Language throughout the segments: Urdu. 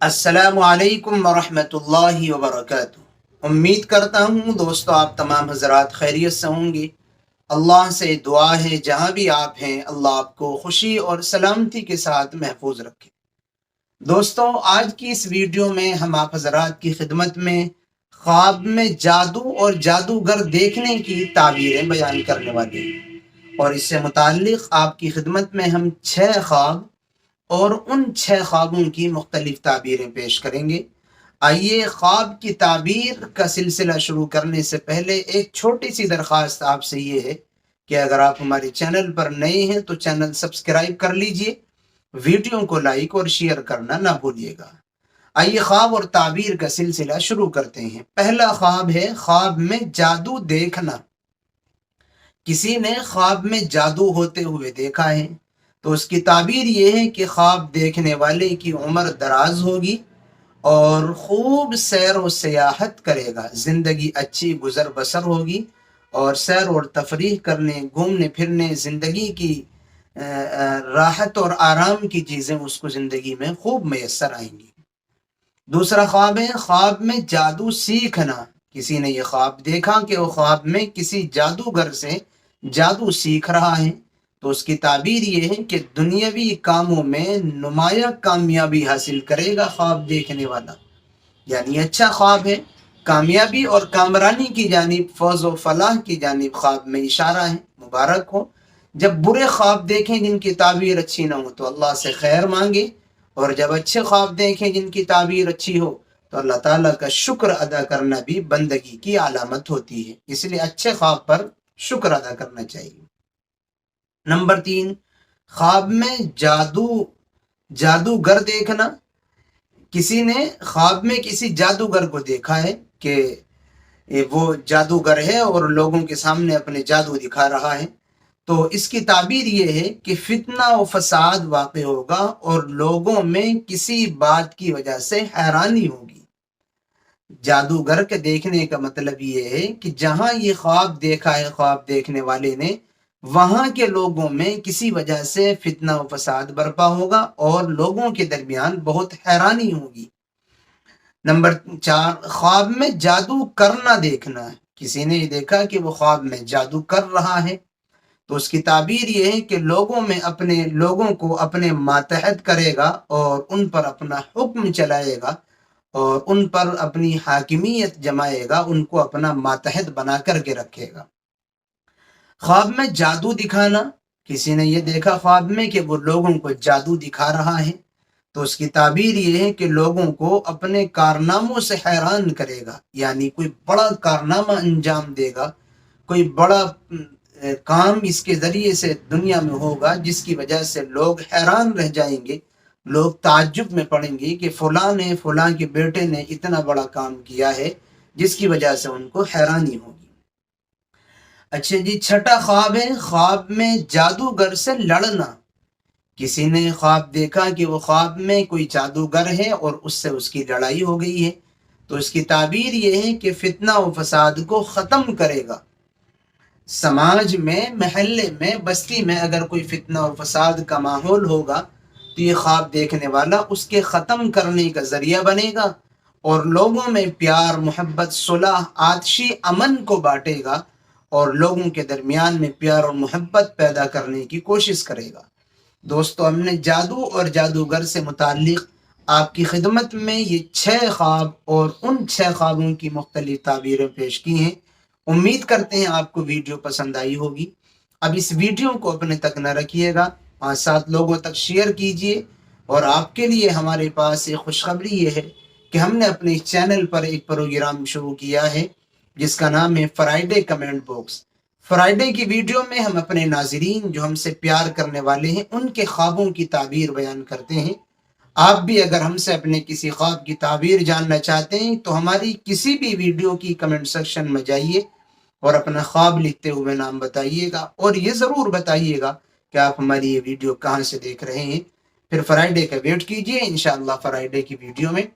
السلام علیکم ورحمۃ اللہ وبرکاتہ۔ امید کرتا ہوں دوستو آپ تمام حضرات خیریت سے ہوں گے۔ اللہ سے دعا ہے جہاں بھی آپ ہیں اللہ آپ کو خوشی اور سلامتی کے ساتھ محفوظ رکھے۔ دوستو آج کی اس ویڈیو میں ہم آپ حضرات کی خدمت میں خواب میں جادو اور جادوگر دیکھنے کی تعبیریں بیان کرنے والے ہیں، اور اس سے متعلق آپ کی خدمت میں ہم 6 خواب اور ان 6 خوابوں کی مختلف تعبیریں پیش کریں گے۔ آئیے خواب کی تعبیر کا سلسلہ شروع کرنے سے پہلے ایک چھوٹی سی درخواست آپ سے یہ ہے کہ اگر آپ ہمارے چینل پر نئے ہیں تو چینل سبسکرائب کر لیجئے، ویڈیو کو لائک اور شیئر کرنا نہ بھولیے گا۔ آئیے خواب اور تعبیر کا سلسلہ شروع کرتے ہیں۔ پہلا خواب ہے خواب میں جادو دیکھنا۔ کسی نے خواب میں جادو ہوتے ہوئے دیکھا ہے تو اس کی تعبیر یہ ہے کہ خواب دیکھنے والے کی عمر دراز ہوگی اور خوب سیر و سیاحت کرے گا، زندگی اچھی گزر بسر ہوگی، اور سیر اور تفریح کرنے، گھومنے پھرنے، زندگی کی راحت اور آرام کی چیزیں اس کو زندگی میں خوب میسر آئیں گی۔ دوسرا خواب ہے خواب میں جادو سیکھنا۔ کسی نے یہ خواب دیکھا کہ وہ خواب میں کسی جادوگر سے جادو سیکھ رہا ہے تو اس کی تعبیر یہ ہے کہ دنیاوی کاموں میں نمایاں کامیابی حاصل کرے گا خواب دیکھنے والا، یعنی اچھا خواب ہے، کامیابی اور کامرانی کی جانب، فوز و فلاح کی جانب خواب میں اشارہ ہے، مبارک ہو۔ جب برے خواب دیکھیں جن کی تعبیر اچھی نہ ہو تو اللہ سے خیر مانگے، اور جب اچھے خواب دیکھیں جن کی تعبیر اچھی ہو تو اللہ تعالیٰ کا شکر ادا کرنا بھی بندگی کی علامت ہوتی ہے، اس لیے اچھے خواب پر شکر ادا کرنا چاہیے۔ نمبر 3، خواب میں جادوگر دیکھنا۔ کسی نے خواب میں کسی جادوگر کو دیکھا ہے کہ وہ جادوگر ہے اور لوگوں کے سامنے اپنے جادو دکھا رہا ہے تو اس کی تعبیر یہ ہے کہ فتنہ و فساد واقع ہوگا اور لوگوں میں کسی بات کی وجہ سے حیرانی ہوگی۔ جادوگر کے دیکھنے کا مطلب یہ ہے کہ جہاں یہ خواب دیکھا ہے خواب دیکھنے والے نے، وہاں کے لوگوں میں کسی وجہ سے فتنہ و فساد برپا ہوگا اور لوگوں کے درمیان بہت حیرانی ہوگی۔ نمبر 4، خواب میں جادو کرنا دیکھنا۔ کسی نے یہ دیکھا کہ وہ خواب میں جادو کر رہا ہے تو اس کی تعبیر یہ ہے کہ لوگوں کو اپنے ماتحت کرے گا اور ان پر اپنا حکم چلائے گا اور ان پر اپنی حاکمیت جمائے گا، ان کو اپنا ماتحت بنا کر کے رکھے گا۔ خواب میں جادو دکھانا۔ کسی نے یہ دیکھا خواب میں کہ وہ لوگوں کو جادو دکھا رہا ہے تو اس کی تعبیر یہ ہے کہ لوگوں کو اپنے کارناموں سے حیران کرے گا، یعنی کوئی بڑا کارنامہ انجام دے گا، کوئی بڑا کام اس کے ذریعے سے دنیا میں ہوگا جس کی وجہ سے لوگ حیران رہ جائیں گے، لوگ تعجب میں پڑیں گے کہ فلاں نے، فلاں کے بیٹے نے اتنا بڑا کام کیا ہے جس کی وجہ سے ان کو حیرانی ہوگی۔ اچھا جی، چھٹا خواب ہے خواب میں جادوگر سے لڑنا۔ کسی نے خواب دیکھا کہ وہ خواب میں کوئی جادوگر ہے اور اس سے اس کی لڑائی ہو گئی ہے تو اس کی تعبیر یہ ہے کہ فتنہ و فساد کو ختم کرے گا۔ سماج میں، محلے میں، بستی میں اگر کوئی فتنہ و فساد کا ماحول ہوگا تو یہ خواب دیکھنے والا اس کے ختم کرنے کا ذریعہ بنے گا اور لوگوں میں پیار، محبت، صلح، آتشی امن کو بانٹے گا اور لوگوں کے درمیان میں پیار اور محبت پیدا کرنے کی کوشش کرے گا۔ دوستو ہم نے جادو اور جادوگر سے متعلق آپ کی خدمت میں یہ 6 خواب اور ان 6 خوابوں کی مختلف تعبیریں پیش کی ہیں۔ امید کرتے ہیں آپ کو ویڈیو پسند آئی ہوگی۔ اب اس ویڈیو کو اپنے تک نہ رکھیے گا، 5-7 لوگوں تک شیئر کیجئے، اور آپ کے لیے ہمارے پاس ایک خوشخبری یہ ہے کہ ہم نے اپنے اس چینل پر ایک پروگرام شروع کیا ہے جس کا نام ہے فرائیڈے کمنٹ باکس۔ فرائیڈے کی ویڈیو میں ہم اپنے ناظرین جو ہم سے پیار کرنے والے ہیں ان کے خوابوں کی تعبیر بیان کرتے ہیں۔ آپ بھی اگر ہم سے اپنے کسی خواب کی تعبیر جاننا چاہتے ہیں تو ہماری کسی بھی ویڈیو کی کمنٹ سیکشن میں جائیے اور اپنا خواب لکھتے ہوئے نام بتائیے گا، اور یہ ضرور بتائیے گا کہ آپ ہماری یہ ویڈیو کہاں سے دیکھ رہے ہیں۔ پھر فرائیڈے کا ویٹ کیجئے، انشاءاللہ فرائیڈے کی ویڈیو میں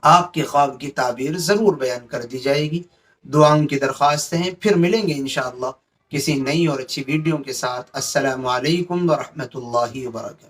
آپ کے خواب کی تعبیر ضرور بیان کر دی جائے گی۔ دعاؤں کی درخواست ہیں، پھر ملیں گے انشاءاللہ کسی نئی اور اچھی ویڈیو کے ساتھ۔ السلام علیکم ورحمۃ اللہ وبرکاتہ۔